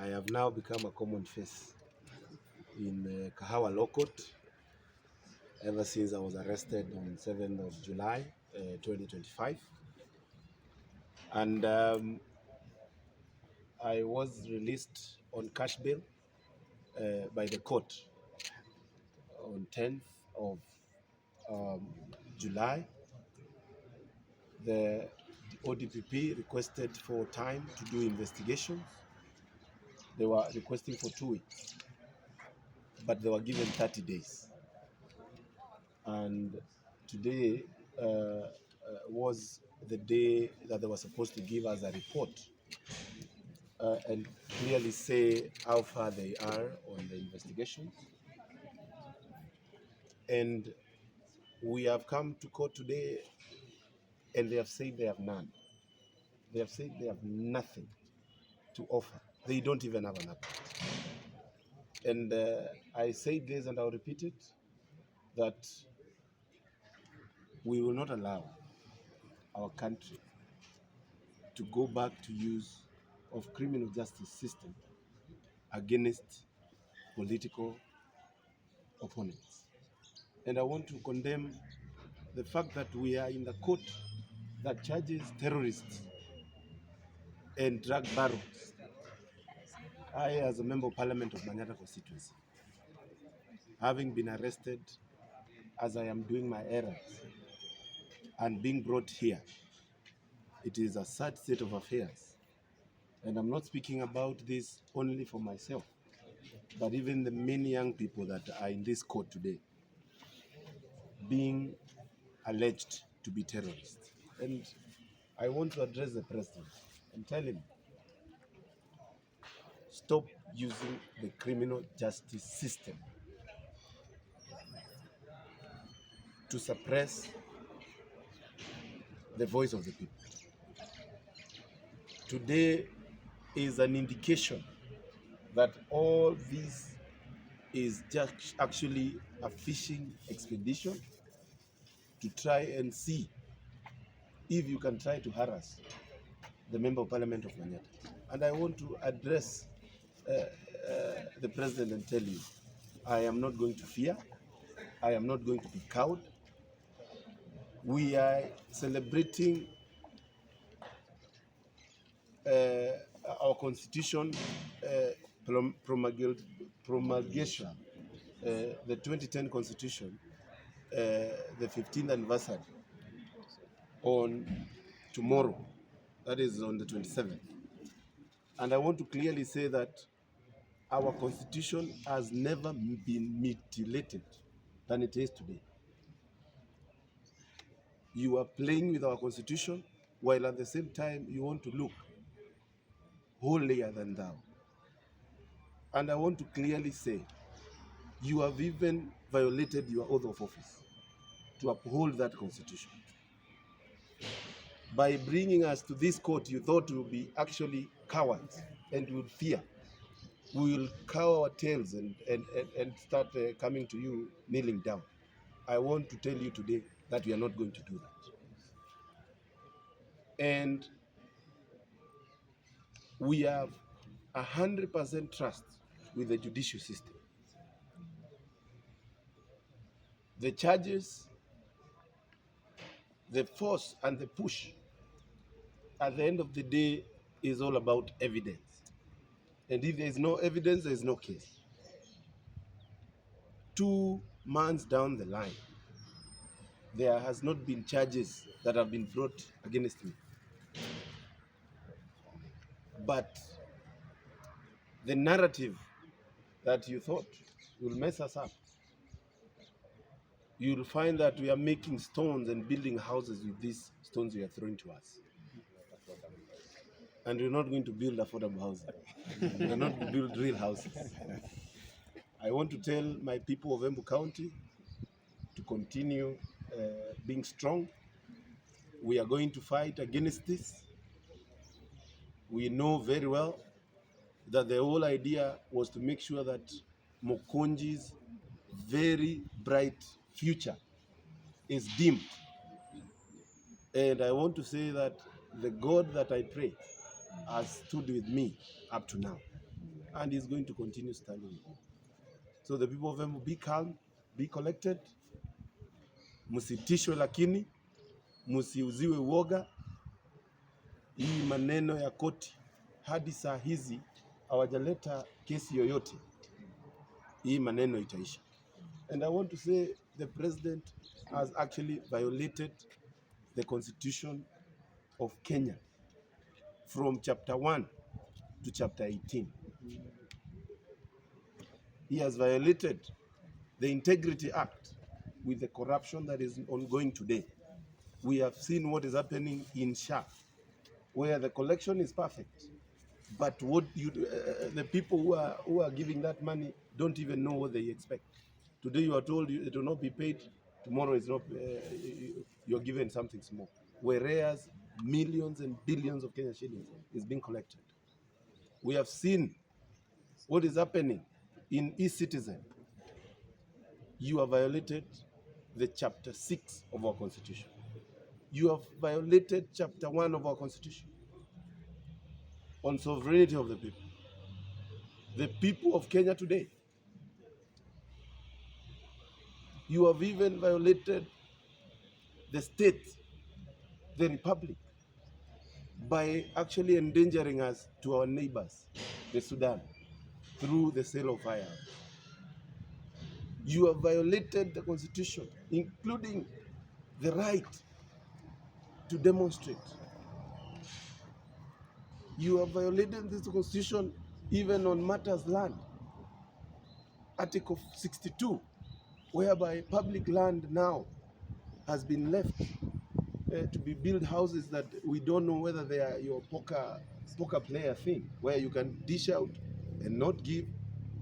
I have now become a common face in Kahawa Law Court ever since I was arrested on 7th of July 2025. And I was released on cash bail by the court on 10th of July. The ODPP requested for time to do investigations. They were requesting for 2 weeks, but they were given 30 days. And today was the day that they were supposed to give us a report and clearly say how far they are on the investigation. And we have come to court today and they have said they have none. They have said they have nothing to offer. They don't even have an update. And I say this and I'll repeat it, that we will not allow our country to go back to use of criminal justice system against political opponents. And I want to condemn the fact that we are in the court that charges terrorists and drug barons. I, as a member of parliament of Manyatta constituency, having been arrested as I am doing my errands and being brought here, it is a sad state of affairs. And I'm not speaking about this only for myself, but even the many young people that are in this court today being alleged to be terrorists. And I want to address the president and tell him, stop using the criminal justice system to suppress the voice of the people. Today is an indication that all this is just actually a fishing expedition to try and see if you can try to harass the member of parliament of Manyatta. And I want to address the president and tell you, I am not going to fear. I am not going to be cowed. We are celebrating our constitution promulgation, the 2010 constitution, the 15th anniversary on tomorrow, that is on the 27th. And I want to clearly say that our constitution has never been mutilated than it is today. You are playing with our constitution while at the same time you want to look holier than thou. And I want to clearly say, you have even violated your oath of office to uphold that constitution. By bringing us to this court, you thought we would be actually cowards and we would fear. We will cow our tails and start coming to you kneeling down. I want to tell you today that we are not going to do that. And we have 100% trust with the judicial system. The charges, the force and the push, at the end of the day, is all about evidence. And if there is no evidence, there is no case. 2 months down the line, there has not been charges that have been brought against me. But the narrative that you thought will mess us up, you'll find that we are making stones and building houses with these stones you are throwing to us. And we're not going to build affordable houses. We're not going to build real houses. I want to tell my people of Embu County to continue being strong. We are going to fight against this. We know very well that the whole idea was to make sure that Mukunji's very bright future is dimmed. And I want to say that the God that I pray has stood with me up to now. and he's going to continue standing. So the people of Embu, be calm, be collected, musitishwe, lakini musiuziwe uoga. Hii maneno ya koti hadi saa hizi hawajaleta kesi yoyote, hii maneno itaisha. And I want to say the president has actually violated the constitution of Kenya from chapter 1 to chapter 18. He has violated the Integrity Act with the corruption that is ongoing today. We have seen what is happening in SHA, where the collection is perfect, but what the people who are giving that money don't even know what they expect. Today you are told it will not be paid, tomorrow is not, you're given something small. Whereas millions and billions of Kenyan shillings is being collected. We have seen what is happening in e-citizen. You have violated the chapter 6 of our constitution. You have violated chapter 1 of our constitution on sovereignty of the people. The people of Kenya today. You have even violated the state, the republic, by actually endangering us to our neighbors, the Sudan, through the sale of firearms. You have violated the constitution, including the right to demonstrate. You have violated this constitution even on matters land. Article 62, whereby public land now has been left to be built houses that we don't know whether they are your poker player thing, where you can dish out and not give,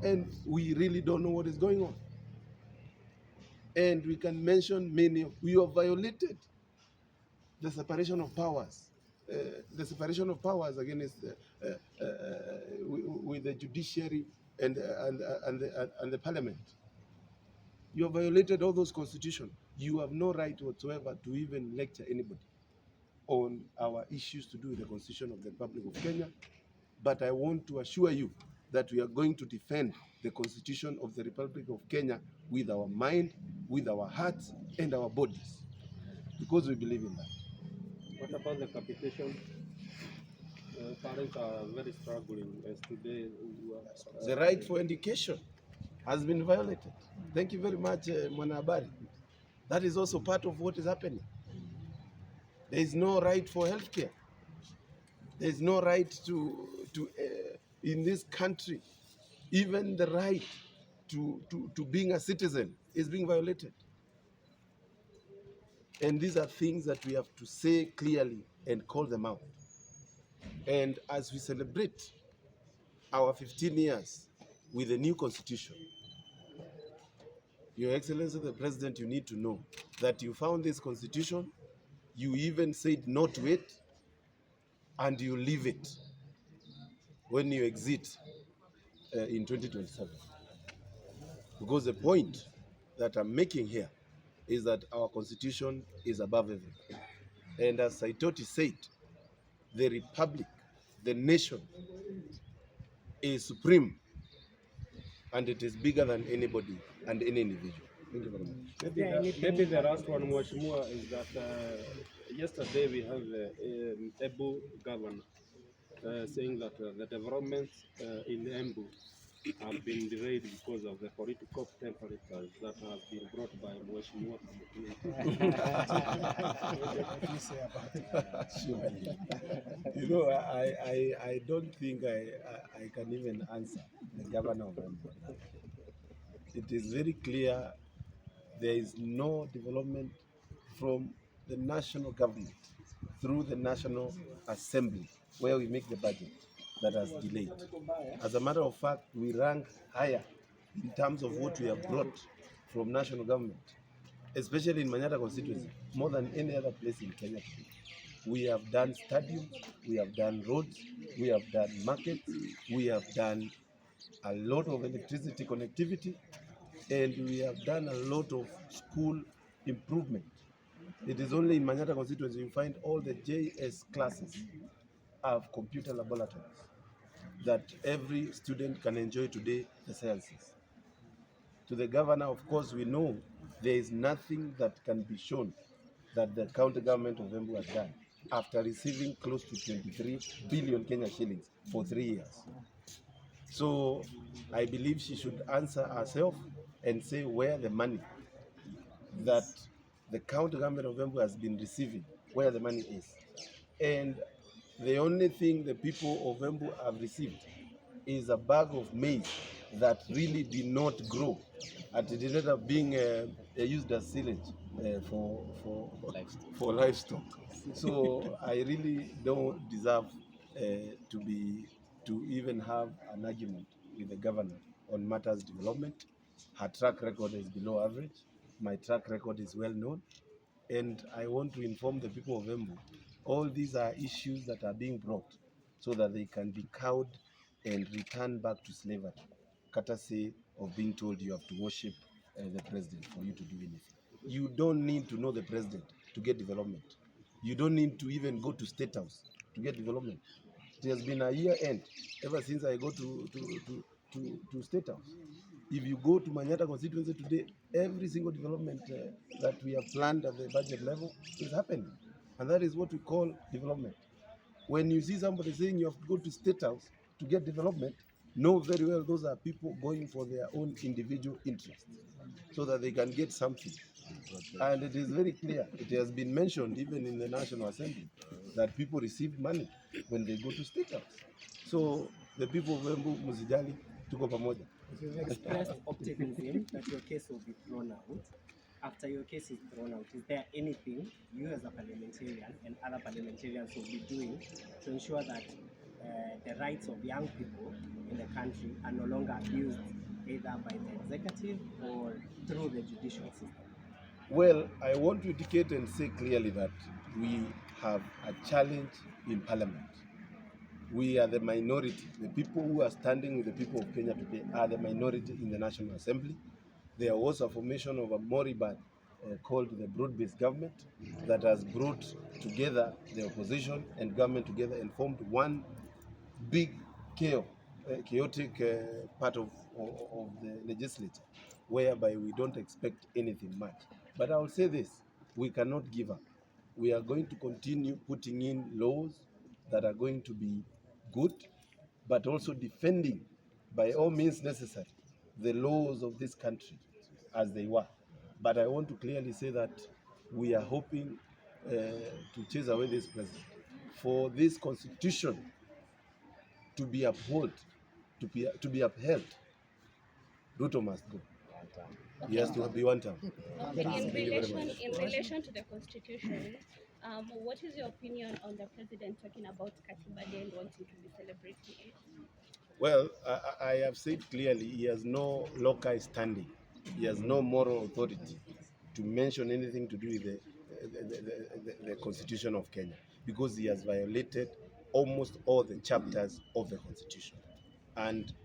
and we really don't know what is going on. And we can mention many. We have violated the separation of powers. The separation of powers against with the judiciary and the parliament. You have violated all those constitutions. You have no right whatsoever to even lecture anybody on our issues to do with the Constitution of the Republic of Kenya. But I want to assure you that we are going to defend the Constitution of the Republic of Kenya with our mind, with our hearts, and our bodies, because we believe in that. What about the capitation? Parents are very struggling as today. The right for education has been violated. Thank you very much, Mwanabari. That is also part of what is happening. There is no right for healthcare. There is no right to in this country. Even the right to being a citizen is being violated. And these are things that we have to say clearly and call them out. And as we celebrate our 15 years with the new constitution, Your Excellency the President, you need to know that you found this constitution, you even said no to it, and you leave it when you exit in 2027. Because the point that I'm making here is that our constitution is above everything. And as Saitoti said, the republic, the nation is supreme, and it is bigger than anybody and any individual. Thank you very much. Maybe the last one, Mheshimiwa, is that yesterday we have Embu governor saying that the developments in Embu have been delayed because of the political temperatures that have been brought by Manyatta Mp Gitonga. You know, I don't think I can even answer the governor of Embu. It is very clear there is no development from the national government through the National Assembly, where we make the budget, that has delayed. As a matter of fact, we rank higher in terms of what we have brought from national government, especially in Manyatta constituency, more than any other place in Kenya today. We have done stadiums, we have done roads, we have done markets, we have done a lot of electricity connectivity, and we have done a lot of school improvement. It is only in Manyatta constituency you find all the JS classes have computer laboratories. that every student can enjoy today the sciences. To the governor, of course, we know there is nothing that can be shown that the county government of Embu has done after receiving close to 23 billion Kenya shillings for 3 years. So I believe she should answer herself and say where the money that the county government of Embu has been receiving, where the money is. And the only thing the people of Embu have received is a bag of maize that really did not grow, and it ended up being used as silage for livestock. So I really don't deserve to even have an argument with the governor on matters development. Her track record is below average. My track record is well known, and I want to inform the people of Embu, all these are issues that are being brought so that they can be cowed and return back to slavery, courtesy of being told you have to worship the president for you to do anything. You don't need to know the president to get development. You don't need to even go to State House to get development. It has been a year end ever since I go to State House. If you go to Manyatta constituency today, every single development that we have planned at the budget level is happening. And that is what we call development. When you see somebody saying you have to go to State House to get development, know very well those are people going for their own individual interests so that they can get something. And it is very clear, it has been mentioned even in the National Assembly, that people receive money when they go to State House. So the people of Embu, Muzijali, tuko pamoja. You've expressed optimism that your case will be thrown out. After your case is thrown out, is there anything you as a parliamentarian and other parliamentarians will be doing to ensure that the rights of young people in the country are no longer abused either by the executive or through the judicial system? Well, I want to indicate and say clearly that we have a challenge in Parliament. We are the minority. The people who are standing with the people of Kenya today are the minority in the National Assembly. There was a formation of a moribund called the broad-based government that has brought together the opposition and government together and formed one big chaotic part of the legislature, whereby we don't expect anything much. But I will say this, we cannot give up. We are going to continue putting in laws that are going to be good, but also defending by all means necessary the laws of this country as they were. But I want to clearly say that we are hoping to chase away this president. For this constitution to be upheld, to be upheld, Ruto must go. He has to be one term. In relation to the constitution, what is your opinion on the president talking about Katiba Day and wanting to be celebrating it? Well, I have said clearly he has no local standing. He has no moral authority to mention anything to do with the Constitution of Kenya, because he has violated almost all the chapters of the Constitution. And